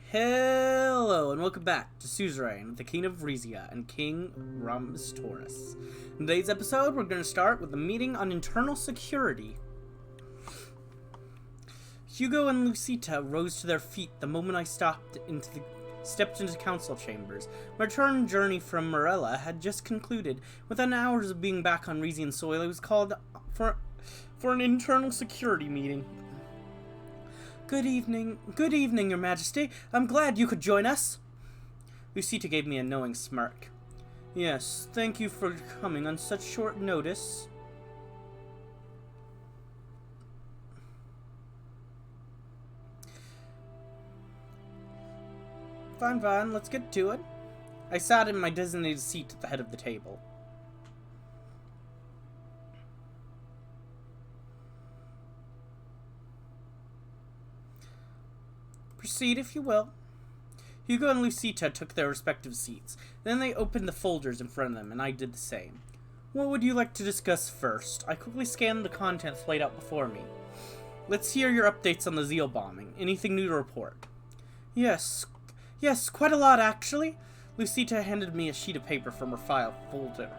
Hello and welcome back to Suzerain, the King of Rizia and King Taurus. In today's episode, we're going to start with a meeting on internal security. Hugo and Lucita rose to their feet the moment I stepped into council chambers. My return journey from Morella had just concluded. Within hours of being back on Rizian soil, I was called for an internal security meeting. Good evening, Your Majesty. I'm glad you could join us. Lucita gave me a knowing smirk. Yes, thank you for coming on such short notice. Fine, let's get to it. I sat in my designated seat at the head of the table. Proceed, if you will. Hugo and Lucita took their respective seats. Then they opened the folders in front of them, and I did the same. What would you like to discuss first? I quickly scanned the contents laid out before me. Let's hear your updates on the Zeal bombing. Anything new to report? Yes, quite a lot, actually. Lucita handed me a sheet of paper from her file folder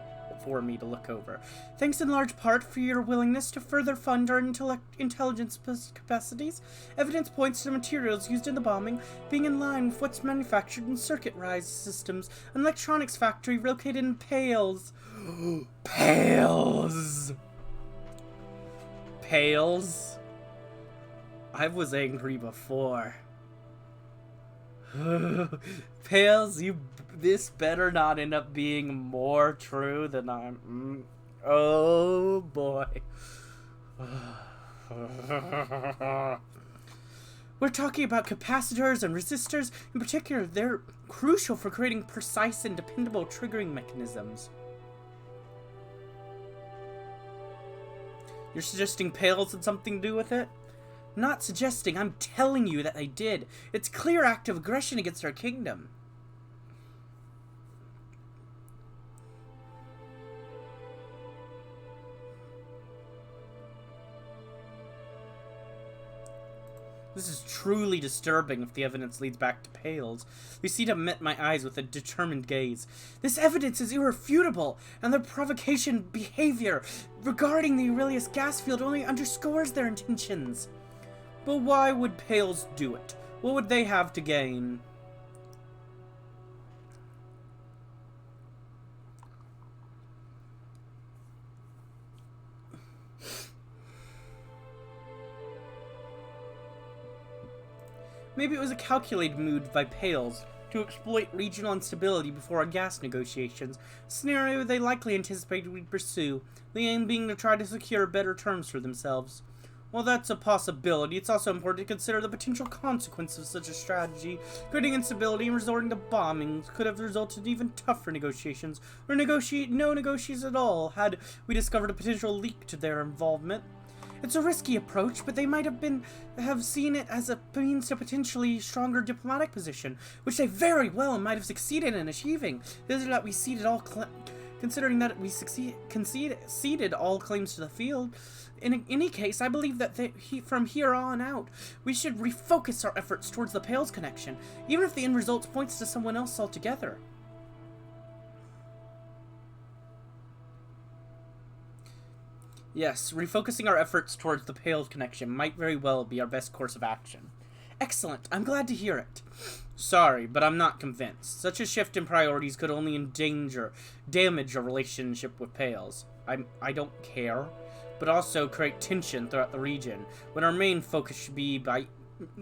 for me to look over. Thanks in large part for your willingness to further fund our intelligence capacities. Evidence points to the materials used in the bombing being in line with what's manufactured in circuit rise systems, an electronics factory located in Pales. Pales! Pales? I was angry before. Pales, this better not end up being more true than I'm. Oh boy. We're talking about capacitors and resistors. In particular, they're crucial for creating precise and dependable triggering mechanisms. You're suggesting Pales had something to do with it? Not suggesting, I'm telling you that they did. It's clear act of aggression against our kingdom. This is truly disturbing if the evidence leads back to Pales. Lucita met my eyes with a determined gaze. This evidence is irrefutable, and their provocation behavior regarding the Aurelius gas field only underscores their intentions. But why would Pales do it? What would they have to gain? Maybe it was a calculated move by Pales to exploit regional instability before our gas negotiations, a scenario they likely anticipated we'd pursue, the aim being to try to secure better terms for themselves. While that's a possibility, it's also important to consider the potential consequences of such a strategy. Creating instability and resorting to bombings could have resulted in even tougher negotiations, or no negotiations at all, had we discovered a potential leak to their involvement. It's a risky approach, but they might have seen it as a means to potentially stronger diplomatic position, which they very well might have succeeded in achieving. Considering that we conceded all claims to the field. In any case, I believe that from here on out, we should refocus our efforts towards the Pales connection, even if the end result points to someone else altogether. Yes, refocusing our efforts towards the Pales connection might very well be our best course of action. Excellent, I'm glad to hear it. Sorry, but I'm not convinced. Such a shift in priorities could only damage our relationship with Pales. I don't care, but also create tension throughout the region, when our main focus should be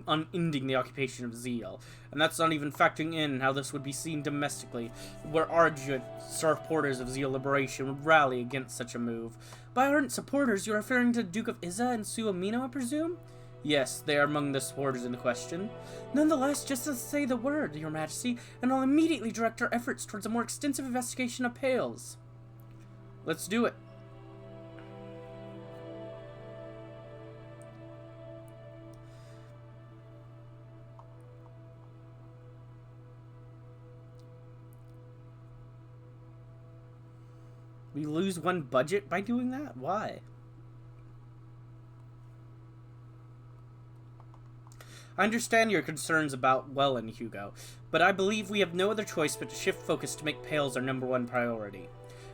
on ending the occupation of Zeal. And that's not even factoring in how this would be seen domestically, where ardent supporters of Zeal liberation would rally against such a move. By ardent supporters, you're referring to Duke of Izza and Suamino, I presume? Yes, they are among the supporters in the question. Nonetheless, just to say the word, Your Majesty, and I'll immediately direct our efforts towards a more extensive investigation of Pales. Let's do it. We lose one budget by doing that? Why? I understand your concerns about Welland, Hugo, but I believe we have no other choice but to shift focus to make Pales our #1 priority.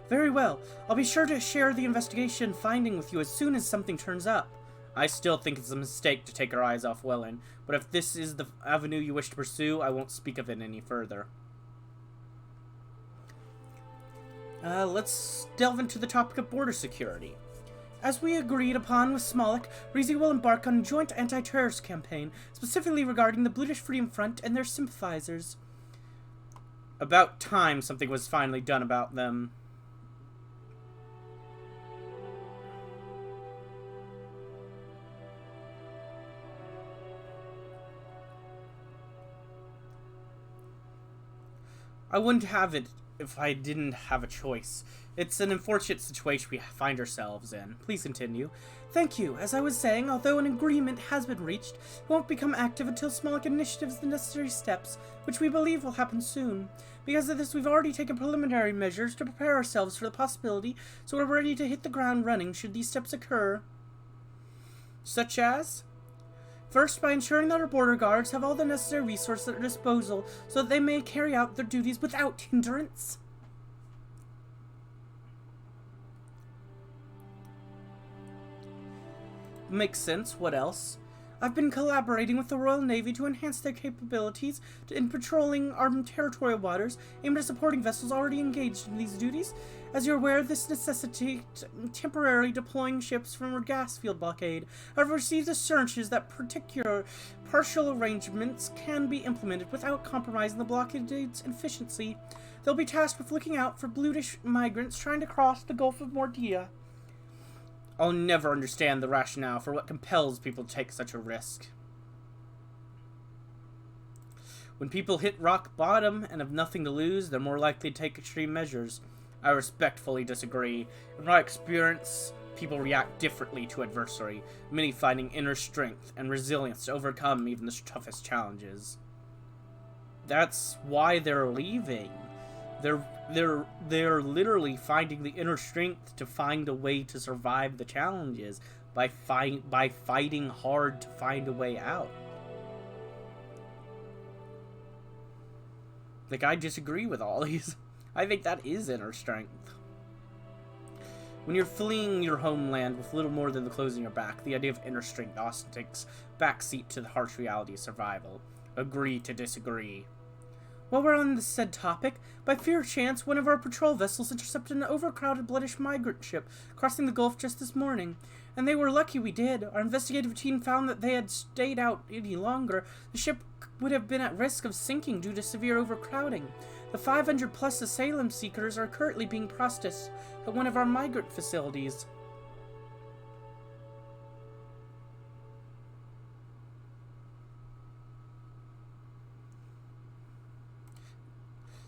Very well. I'll be sure to share the investigation finding with you as soon as something turns up. I still think it's a mistake to take our eyes off Welland, but if this is the avenue you wish to pursue, I won't speak of it any further. Let's delve into the topic of border security. As we agreed upon with Smolik, Rizia will embark on a joint anti-terrorist campaign, specifically regarding the British Freedom Front and their sympathizers. About time something was finally done about them. I wouldn't have it if I didn't have a choice. It's an unfortunate situation we find ourselves in. Please continue. Thank you. As I was saying, although an agreement has been reached, it won't become active until Smolik initiates the necessary steps, which we believe will happen soon. Because of this, we've already taken preliminary measures to prepare ourselves for the possibility, so we're ready to hit the ground running should these steps occur. Such as? First, by ensuring that our border guards have all the necessary resources at their disposal so that they may carry out their duties without hindrance. Makes sense. What else? I've been collaborating with the Royal Navy to enhance their capabilities in patrolling our territorial waters, aimed at supporting vessels already engaged in these duties. As you're aware, this necessitates temporarily deploying ships from our gas field blockade. I've received assurances that partial arrangements can be implemented without compromising the blockade's efficiency. They'll be tasked with looking out for brutish migrants trying to cross the Gulf of Mordia. I'll never understand the rationale for what compels people to take such a risk. When people hit rock bottom and have nothing to lose, they're more likely to take extreme measures. I respectfully disagree. In my experience, people react differently to adversity, many finding inner strength and resilience to overcome even the toughest challenges. That's why they're leaving. They're literally finding the inner strength to find a way to survive the challenges by fighting hard to find a way out. Like, I disagree with all these. I think that is inner strength. When you're fleeing your homeland with little more than the clothes on your back, the idea of inner strength often takes backseat to the harsh reality of survival. Agree to disagree. While we're on this said topic, by pure chance, one of our patrol vessels intercepted an overcrowded British migrant ship crossing the Gulf just this morning. And they were lucky we did. Our investigative team found that they had stayed out any longer. The ship would have been at risk of sinking due to severe overcrowding. The 500-plus asylum seekers are currently being processed at one of our migrant facilities.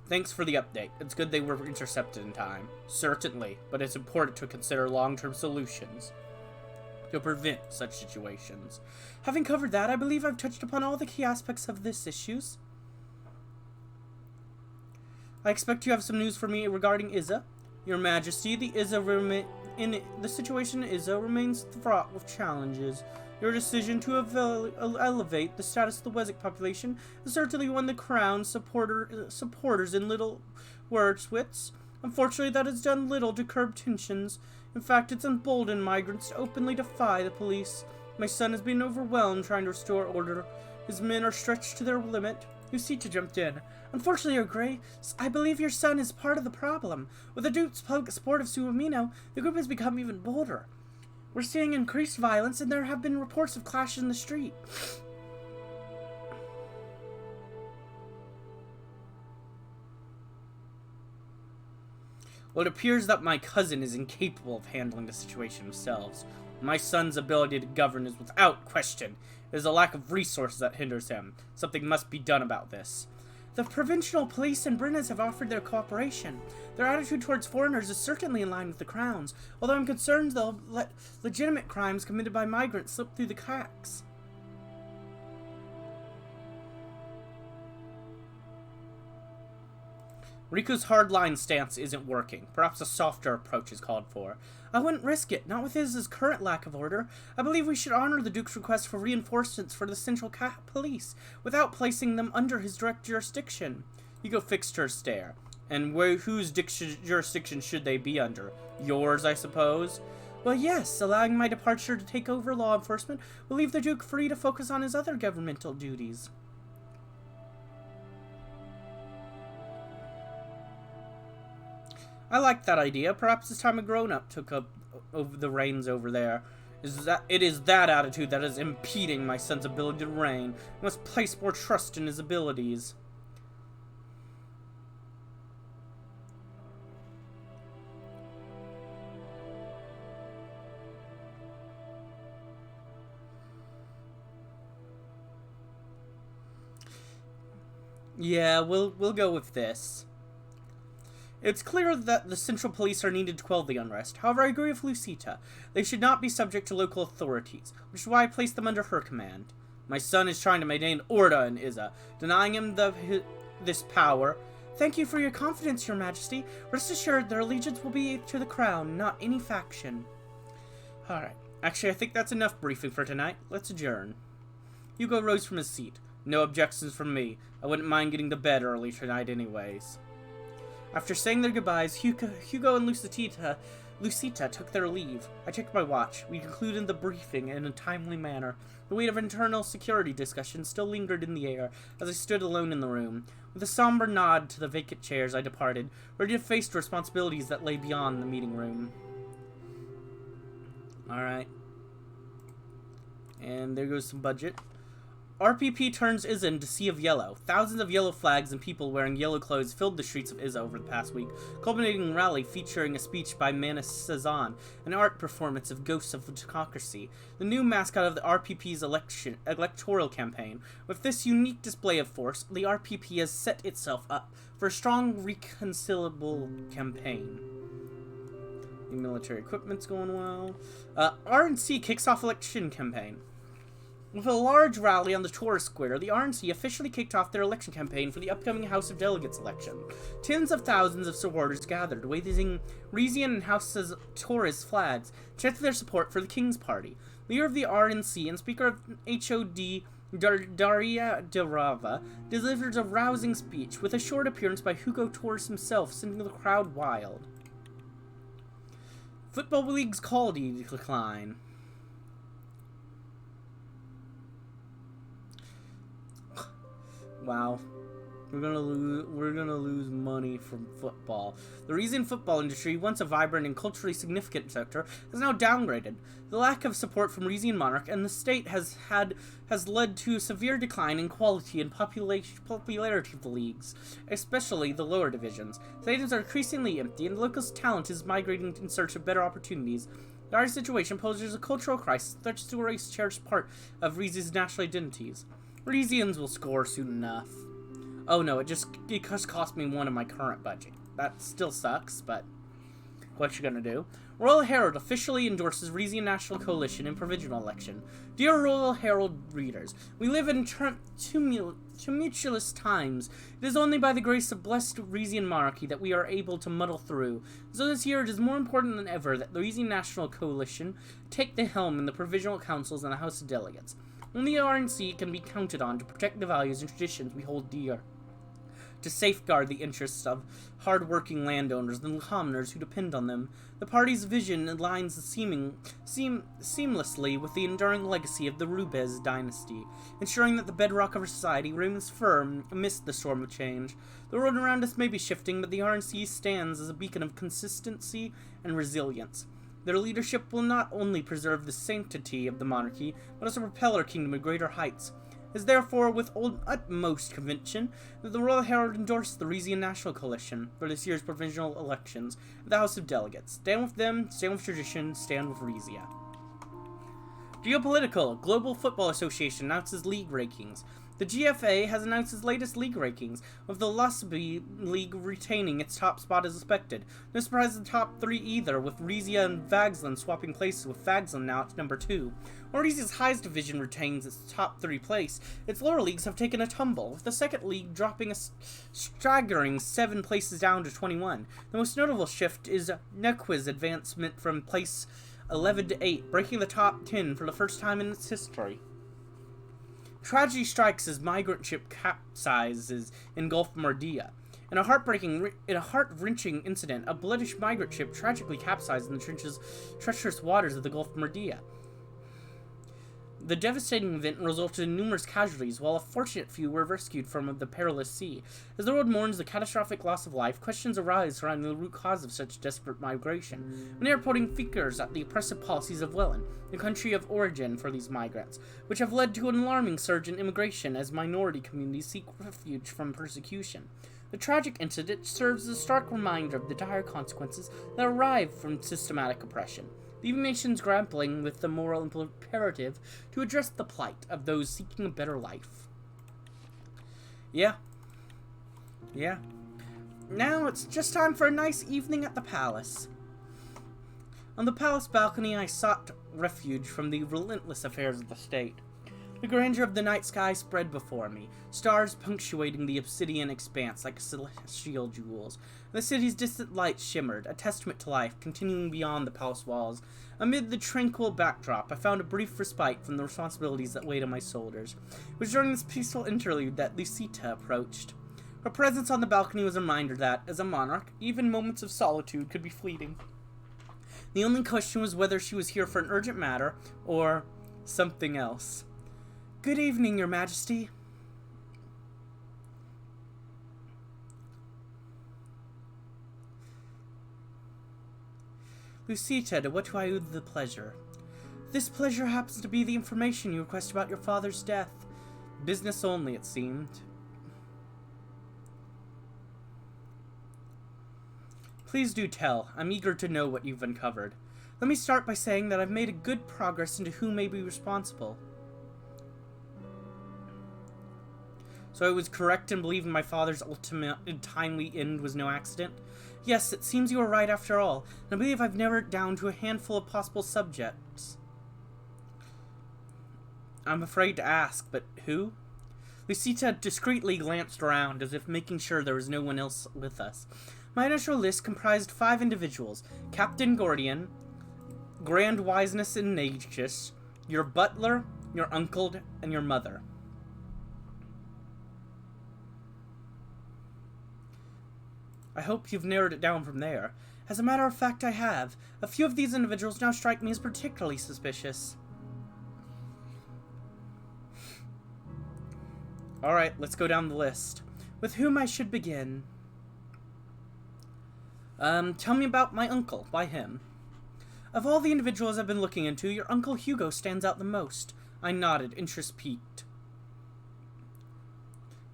Thanks for the update. It's good they were intercepted in time. Certainly, but it's important to consider long-term solutions to prevent such situations. Having covered that, I believe I've touched upon all the key aspects of this issues. I expect you have some news for me regarding Izza. Your Majesty, the situation in Izza remains fraught with challenges. Your decision to elevate the status of the Wessex population has certainly won the Crown's supporters in little wordswiths. Unfortunately, that has done little to curb tensions. In fact, it's emboldened migrants to openly defy the police. My son has been overwhelmed trying to restore order. His men are stretched to their limit. Usita jumped in. Unfortunately, Your Grace, I believe your son is part of the problem. With the Duke's public support of Suomino, the group has become even bolder. We're seeing increased violence, and there have been reports of clashes in the street. Well, it appears that my cousin is incapable of handling the situation himself. My son's ability to govern is without question. It is a lack of resources that hinders him. Something must be done about this. The provincial police and Brennans have offered their cooperation. Their attitude towards foreigners is certainly in line with the Crown's, although I'm concerned they'll let legitimate crimes committed by migrants slip through the cracks. Riku's hardline stance isn't working. Perhaps a softer approach is called for. I wouldn't risk it, not with his current lack of order. I believe we should honor the Duke's request for reinforcements for the Central Police, without placing them under his direct jurisdiction. Hugo fixed her stare. And whose jurisdiction should they be under? Yours, I suppose? Well, yes, allowing my departure to take over law enforcement will leave the Duke free to focus on his other governmental duties. I like that idea. Perhaps it's time a grown-up took up over the reins over there. It is that attitude that is impeding my son's ability to reign. I must place more trust in his abilities. Yeah, we'll go with this. It's clear that the Central Police are needed to quell the unrest. However, I agree with Lucita. They should not be subject to local authorities, which is why I placed them under her command. My son is trying to maintain order in Iza, denying him this power. Thank you for your confidence, Your Majesty. Rest assured their allegiance will be to the crown, not any faction. Alright. Actually, I think that's enough briefing for tonight. Let's adjourn. Hugo rose from his seat. No objections from me. I wouldn't mind getting to bed early tonight anyways. After saying their goodbyes, Hugo and Lucita took their leave. I checked my watch. We concluded the briefing in a timely manner. The weight of internal security discussion still lingered in the air as I stood alone in the room. With a somber nod to the vacant chairs, I departed, ready to face the responsibilities that lay beyond the meeting room. Alright. And there goes some budget. RPP turns Iza into Sea of Yellow. Thousands of yellow flags and people wearing yellow clothes filled the streets of Iza over the past week, culminating in a rally featuring a speech by Manus Cezanne, an art performance of Ghosts of Democracy, the new mascot of the RPP's electoral campaign. With this unique display of force, the RPP has set itself up for a strong, reconcilable campaign. The military equipment's going well. RNC kicks off election campaign. With a large rally on the tourist square, the RNC officially kicked off their election campaign for the upcoming House of Delegates election. Tens of thousands of supporters gathered, waving Rizian and House tourist flags, chanting their support for the King's Party. Leader of the RNC and Speaker of HOD, Daria Derava, delivered a rousing speech, with a short appearance by Hugo Torres himself, sending the crowd wild. Football League's quality decline. Wow, we're gonna lose money from football. The Rizian football industry, once a vibrant and culturally significant sector, is now downgraded. The lack of support from Rizian monarch and the state has led to a severe decline in quality and popularity of the leagues, especially the lower divisions. Stadiums are increasingly empty, and the local talent is migrating in search of better opportunities. The dire situation poses a cultural crisis that threatens to erase a cherished part of Rizia's national identities. Rizians will score soon enough. Oh no, it just cost me one of my current budget. That still sucks, but what you gonna do? Royal Herald officially endorses Rizian National Coalition in provincial election. Dear Royal Herald readers, we live in tumultuous times. It is only by the grace of blessed Rizian monarchy that we are able to muddle through. So this year it is more important than ever that the Rizian National Coalition take the helm in the provincial councils and the House of Delegates. Only the RNC can be counted on to protect the values and traditions we hold dear, to safeguard the interests of hard-working landowners and commoners who depend on them. The party's vision aligns seamlessly with the enduring legacy of the Rubez dynasty, ensuring that the bedrock of our society remains firm amidst the storm of change. The world around us may be shifting, but the RNC stands as a beacon of consistency and resilience. Their leadership will not only preserve the sanctity of the monarchy, but also propel our kingdom to greater heights. It is therefore with utmost conviction that the Royal Herald endorsed the Rizian National Coalition for this year's provincial elections at the House of Delegates. Stand with them, stand with tradition, stand with Rizia. Geopolitical. Global Football Association announces league rankings. The GFA has announced its latest league rankings, with the Lusby League retaining its top spot as expected. No surprise in the top 3 either, with Rizia and Vagsland swapping places, with Vagsland now at number 2. While Rizia's highest division retains its top 3 place, its lower leagues have taken a tumble, with the second league dropping a staggering 7 places down to 21. The most notable shift is Nequi's advancement from place 11 to 8, breaking the top 10 for the first time in its history. Tragedy strikes as migrant ship capsizes in Gulf Mardia. In a heart-wrenching incident, a British migrant ship tragically capsized in the treacherous waters of the Gulf Mardia. The devastating event resulted in numerous casualties, while a fortunate few were rescued from the perilous sea. As the world mourns the catastrophic loss of life, questions arise surrounding the root cause of such desperate migration. Many are putting fingers at the oppressive policies of Welland, the country of origin for these migrants, which have led to an alarming surge in immigration as minority communities seek refuge from persecution. The tragic incident serves as a stark reminder of the dire consequences that arrive from systematic oppression, leaving nations grappling with the moral imperative to address the plight of those seeking a better life. Yeah. Now it's just time for a nice evening at the palace. On the palace balcony, I sought refuge from the relentless affairs of the state. The grandeur of the night sky spread before me, stars punctuating the obsidian expanse like celestial jewels. The city's distant lights shimmered, a testament to life, continuing beyond the palace walls. Amid the tranquil backdrop, I found a brief respite from the responsibilities that weighed on my shoulders. It was during this peaceful interlude that Lucita approached. Her presence on the balcony was a reminder that, as a monarch, even moments of solitude could be fleeting. The only question was whether she was here for an urgent matter, or something else. Good evening, Your Majesty. Lucita, to what do I owe the pleasure? This pleasure happens to be the information you request about your father's death. Business only, it seemed. Please do tell. I'm eager to know what you've uncovered. Let me start by saying that I've made a good progress into who may be responsible. So I was correct in believing my father's ultimate and timely end was no accident? Yes, it seems you were right after all, and I believe I've narrowed it down to a handful of possible subjects. I'm afraid to ask, but who? Lucita discreetly glanced around, as if making sure there was no one else with us. My initial list comprised 5 individuals: Captain Gordian, Grand Wiseness and Nagus, your butler, your uncle, and your mother. I hope you've narrowed it down from there. As a matter of fact, I have. A few of these individuals now strike me as particularly suspicious. Alright, let's go down the list. With whom I should begin? Tell me about my uncle. Why him? Of all the individuals I've been looking into, your Uncle Hugo stands out the most. I nodded, interest piqued.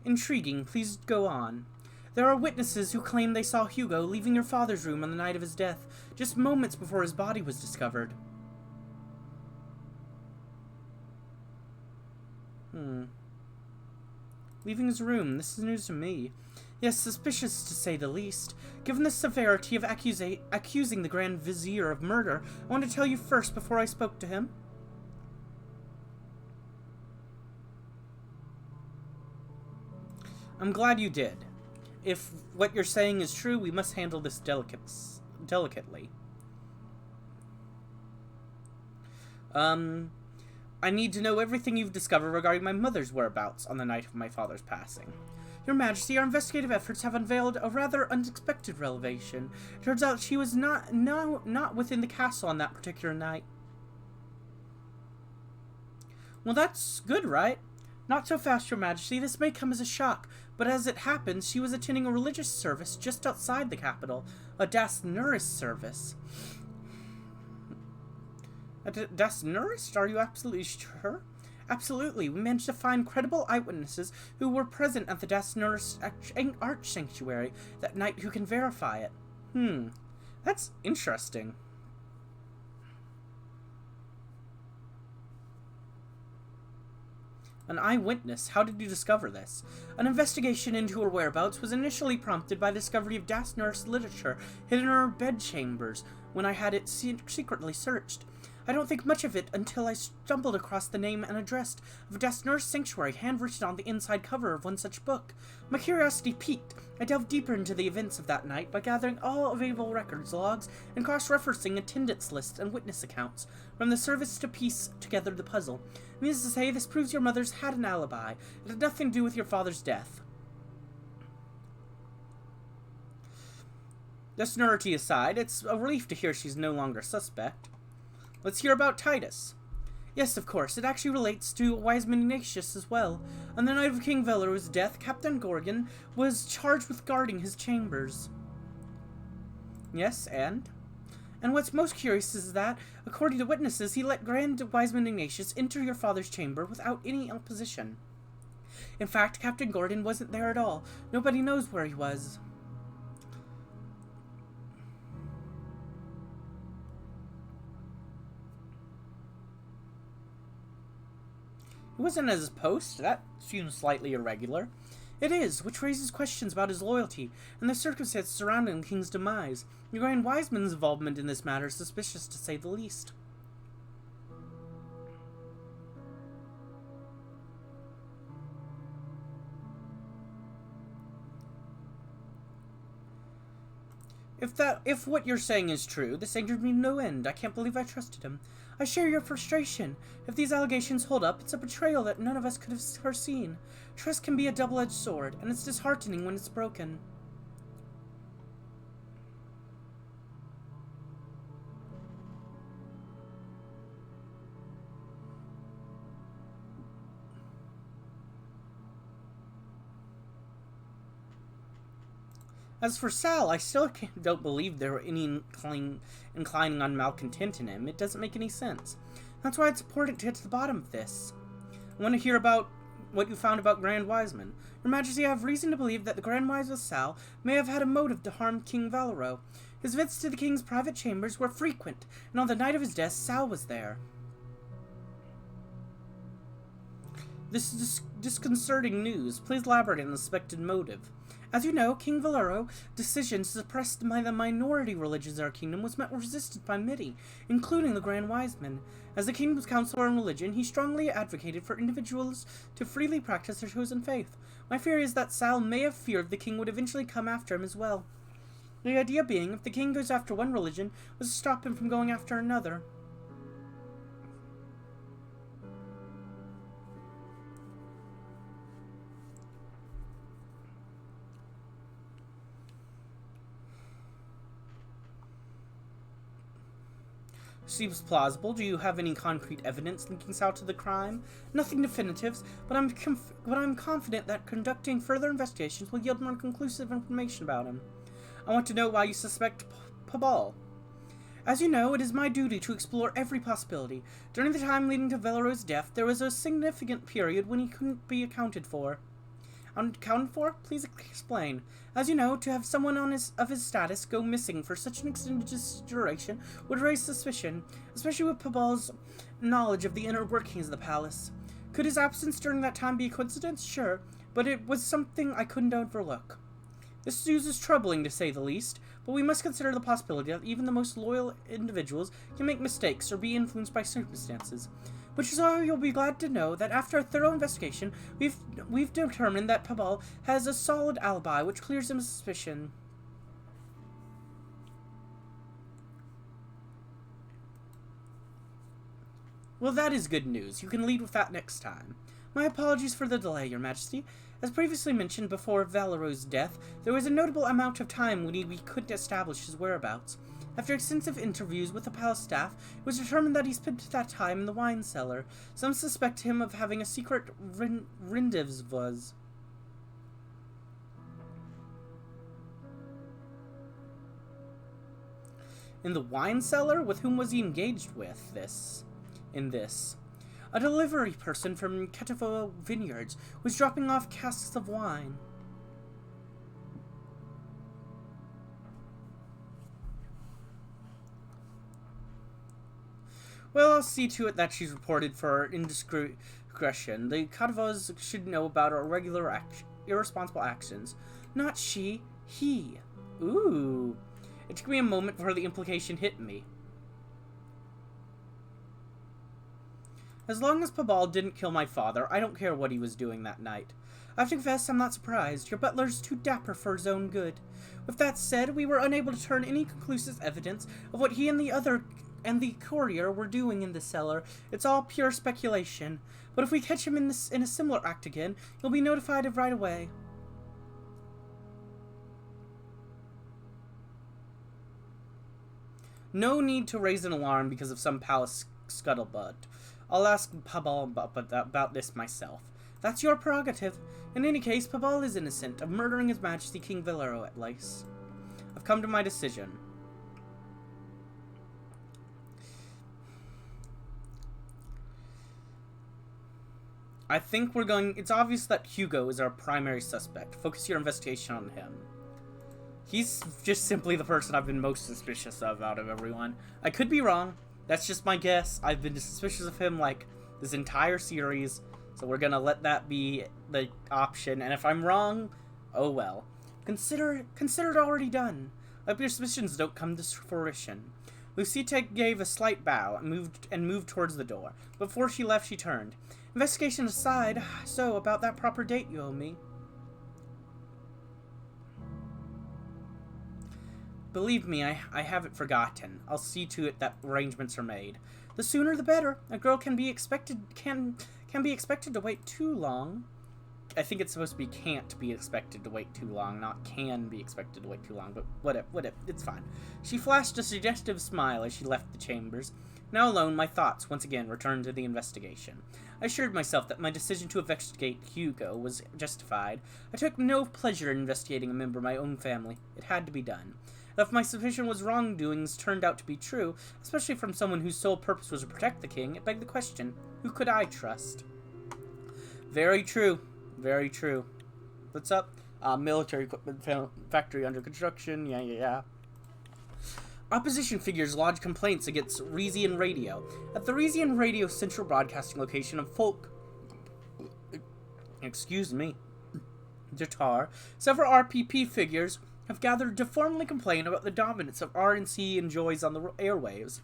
Intriguing. Please go on. There are witnesses who claim they saw Hugo leaving your father's room on the night of his death, just moments before his body was discovered. Leaving his room. This is news to me. Yes, suspicious to say the least. Given the severity of accusing the Grand Vizier of murder, I want to tell you first before I spoke to him. I'm glad you did. If what you're saying is true, we must handle this delicately. I need to know everything you've discovered regarding my mother's whereabouts on the night of my father's passing. Your Majesty, our investigative efforts have unveiled a rather unexpected revelation. It turns out she was not within the castle on that particular night. Well, that's good, right? Not so fast, Your Majesty. This may come as a shock, but as it happens, she was attending a religious service just outside the capital, a Das Nurist service. Das Nurist? Are you absolutely sure? Absolutely. We managed to find credible eyewitnesses who were present at the Das Nurist Arch Sanctuary that night who can verify it. That's interesting. An eyewitness? How did you discover this? An investigation into her whereabouts was initially prompted by the discovery of Dasnur's literature hidden in her bedchambers when I had it secretly searched. I don't think much of it until I stumbled across the name and address of Dasnur's sanctuary handwritten on the inside cover of one such book. My curiosity piqued. I delved deeper into the events of that night by gathering all available records, logs, and cross-referencing attendance lists and witness accounts from the service to piece together the puzzle. Needless to say, this proves your mother's had an alibi. It had nothing to do with your father's death. Dasnurity aside, it's a relief to hear she's no longer suspect. Let's hear about Titus. Yes, of course, it actually relates to Wiseman Ignatius as well. On the night of King Velaro's death, Captain Gorgon was charged with guarding his chambers. Yes, and? And what's most curious is that, according to witnesses, he let Grand Wiseman Ignatius enter your father's chamber without any opposition. In fact, Captain Gordon wasn't there at all. Nobody knows where he was. He wasn't at his post? That seems slightly irregular. It is, which raises questions about his loyalty and the circumstances surrounding the king's demise. Your Grand Wiseman's involvement in this matter is suspicious, to say the least. If what you're saying is true, this angered me no end. I can't believe I trusted him. I share your frustration. If these allegations hold up, it's a betrayal that none of us could have foreseen. Trust can be a double-edged sword, and it's disheartening when it's broken. As for Sal, I still don't believe there were any inclining on malcontent in him. It doesn't make any sense. That's why it's important to get to the bottom of this. I want to hear about what you found about Grand Wiseman. Your Majesty, I have reason to believe that the Grand Wiseman Sal may have had a motive to harm King Valero. His visits to the king's private chambers were frequent, and on the night of his death, Sal was there. This is disconcerting news. Please elaborate on the suspected motive. As you know, King Valero's decision to suppress the minority religions of our kingdom was met with resistance by many, including the Grand Wiseman. As the kingdom's counselor on religion, he strongly advocated for individuals to freely practice their chosen faith. My fear is that Sal may have feared the king would eventually come after him as well. The idea being, if the king goes after one religion, was to stop him from going after another. Seems plausible. Do you have any concrete evidence linking Sal to the crime? Nothing definitive, but I'm confident that conducting further investigations will yield more conclusive information about him. I want to know why you suspect Pabal. As you know, it is my duty to explore every possibility. During the time leading to Valero's death, there was a significant period when he couldn't be accounted for. Unaccounted for? Please explain. As you know, to have someone of his status go missing for such an extended duration would raise suspicion, especially with Pabal's knowledge of the inner workings of the palace. Could his absence during that time be a coincidence? Sure, but it was something I couldn't overlook. This news is troubling, to say the least, but we must consider the possibility that even the most loyal individuals can make mistakes or be influenced by circumstances. Which is why you'll be glad to know that after a thorough investigation, we've determined that Pabal has a solid alibi, which clears him of suspicion. Well, that is good news. You can lead with that next time. My apologies for the delay, Your Majesty. As previously mentioned before Valero's death, there was a notable amount of time when we couldn't establish his whereabouts. After extensive interviews with the palace staff, it was determined that he spent that time in the wine cellar. Some suspect him of having a secret rendezvous. In the wine cellar? With whom was he engaged with in this? A delivery person from Ketavo Vineyards was dropping off casks of wine. Well, I'll see to it that she's reported for indiscreet aggression. The Kadavas should know about our irresponsible actions. Not she, he. Ooh. It took me a moment before the implication hit me. As long as Pabal didn't kill my father, I don't care what he was doing that night. I have to confess, I'm not surprised. Your butler's too dapper for his own good. With that said, we were unable to turn any conclusive evidence of what he and the courier were doing in the cellar. It's all pure speculation. But if we catch him in a similar act again, you'll be notified of right away. No need to raise an alarm because of some palace scuttlebutt. I'll ask Pabal about this myself. That's your prerogative. In any case, Pabal is innocent of murdering His Majesty King Valero at least. I've come to my decision. I think we're going... It's obvious that Hugo is our primary suspect. Focus your investigation on him. He's just simply the person I've been most suspicious of out of everyone. I could be wrong. That's just my guess. I've been suspicious of him, like, this entire series. So we're gonna let that be the option. And if I'm wrong, oh well. Consider it already done. I hope your suspicions don't come to fruition. Lucita gave a slight bow and moved towards the door. Before she left, she turned. Investigation aside, so about that proper date you owe me. Believe me, I haven't forgotten. I'll see to it that arrangements are made. The sooner the better. A girl can be expected to wait too long. I think it's supposed to be can't be expected to wait too long, not can be expected to wait too long, but whatever, it's fine. She flashed a suggestive smile as she left the chambers. Now alone, my thoughts once again returned to the investigation. I assured myself that my decision to investigate Hugo was justified. I took no pleasure in investigating a member of my own family. It had to be done. And if my suspicion was wrongdoings turned out to be true, especially from someone whose sole purpose was to protect the king, it begged the question, who could I trust? Very true. Very true. What's up? Military equipment factory under construction. Yeah. Opposition figures lodged complaints against Rizian Radio. At the Rizian Radio central broadcasting location of Jatar, several RPP figures have gathered to formally complain about the dominance of RNC enjoys on the airwaves.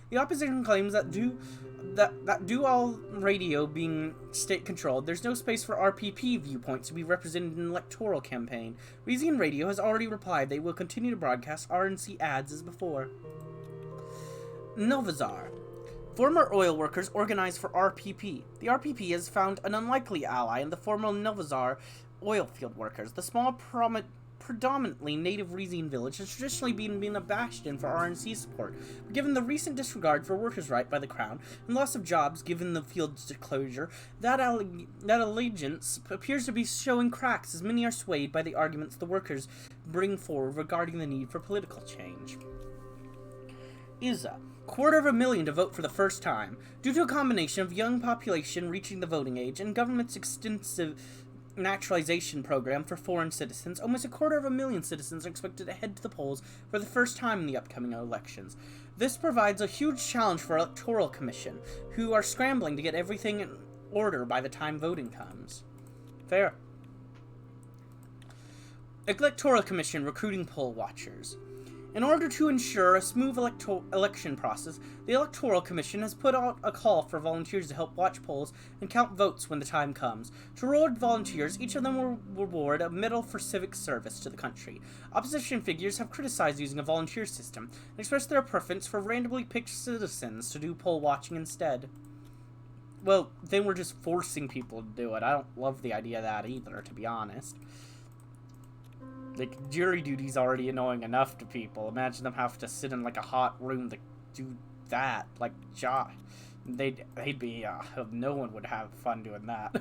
The opposition claims that due all radio being state-controlled, there's no space for RPP viewpoints to be represented in an electoral campaign. Rizian Radio has already replied they will continue to broadcast RNC ads as before. Novazar. Former oil workers organized for RPP. The RPP has found an unlikely ally in the former Novazar oil field workers. The small predominantly native Rizian village has traditionally been a bastion for RNC support, but given the recent disregard for workers' right by the Crown and loss of jobs given the field's closure, that allegiance appears to be showing cracks as many are swayed by the arguments the workers bring forward regarding the need for political change. Iza. 250,000 to vote for the first time. Due to a combination of young population reaching the voting age and government's extensive naturalization program for foreign citizens, almost 250,000 citizens are expected to head to the polls for the first time in the upcoming elections. This provides a huge challenge for Electoral Commission, who are scrambling to get everything in order by the time voting comes. Fair. Electoral Commission recruiting poll watchers. In order to ensure a smooth election process, the Electoral Commission has put out a call for volunteers to help watch polls and count votes when the time comes. To reward volunteers, each of them will reward a medal for civic service to the country. Opposition figures have criticized using a volunteer system and expressed their preference for randomly picked citizens to do poll watching instead. Well, then we're just forcing people to do it. I don't love the idea of that either, to be honest. Like, jury duty's already annoying enough to people. Imagine them having to sit in, like, a hot room to do that. Like, they'd be, no one would have fun doing that.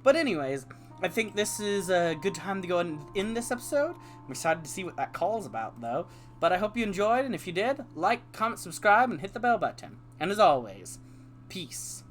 But anyways, I think this is a good time to go and end this episode. I'm excited to see what that call's about, though. But I hope you enjoyed, and if you did, like, comment, subscribe, and hit the bell button. And as always, peace.